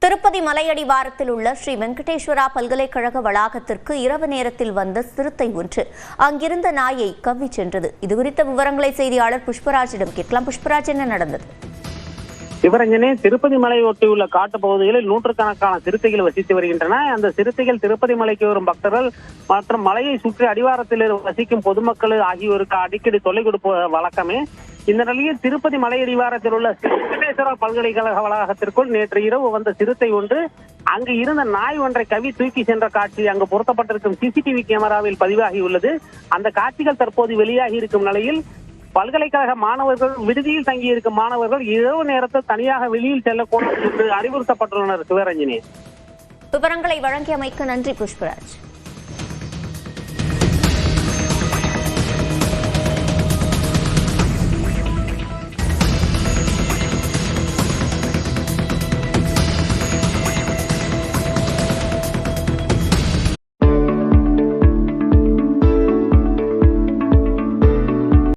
திருப்பதி மலையடிவாரத்தில் உள்ள ஸ்ரீ வெங்கடேஸ்வரா பல்கலைக்கழக வளாகத்திற்கு இரவு நேரத்தில் வந்த சிறுத்தை ஒன்று அங்கிருந்த நாயை கவ்விச் சென்றது. இதுகுறித்த விவரங்களை செய்தியாளர் புஷ்பராஜிடம் கேட்கலாம். புஷ்பராஜ், என்ன நடந்தது? சிவரஞ்சனே, திருப்பதி மலையை ஒட்டியுள்ள காட்டு பகுதிகளில் நூற்றுக்கணக்கான சிறுத்தைகள் வசித்து வருகின்றன. அந்த சிறுத்தைகள் திருப்பதி மலைக்கு வரும் பக்தர்கள் மற்றும் மலையை சுற்றி அடிவாரத்தில் வசிக்கும் பொதுமக்கள் ஆகியோருக்கு அடிக்கடி தொல்லை கொடுப்ப வழக்கமே. இந்த நிலையில் திருப்பதி மலையடிவாரத்தில் உள்ள வெங்கடேஸ்வரா பல்கலைக்கழக வளாகத்திற்குள் நேற்று இரவு வந்த சிறுத்தை ஒன்று அங்கு இருந்த நாய் ஒன்றை கவி தூக்கி சென்ற காட்சி அங்கு பொருத்தப்பட்டிருக்கும் சிசிடிவி கேமராவில் பதிவாகியுள்ளது. அந்த காட்சிகள் தற்போது வெளியாகி இருக்கும் நிலையில் பல்கலைக்கழக மாணவர்கள், விடுதியில் தங்கியிருக்கும் மாணவர்கள் இரவு நேரத்தில் தனியாக வெளியில் செல்லக்கூடாது என்று அறிவுறுத்தப்பட்டுள்ளனர். சிவரஞ்சனி, விவரங்களை வழங்கியமைக்கு நன்றி புஷ்பராஜ்.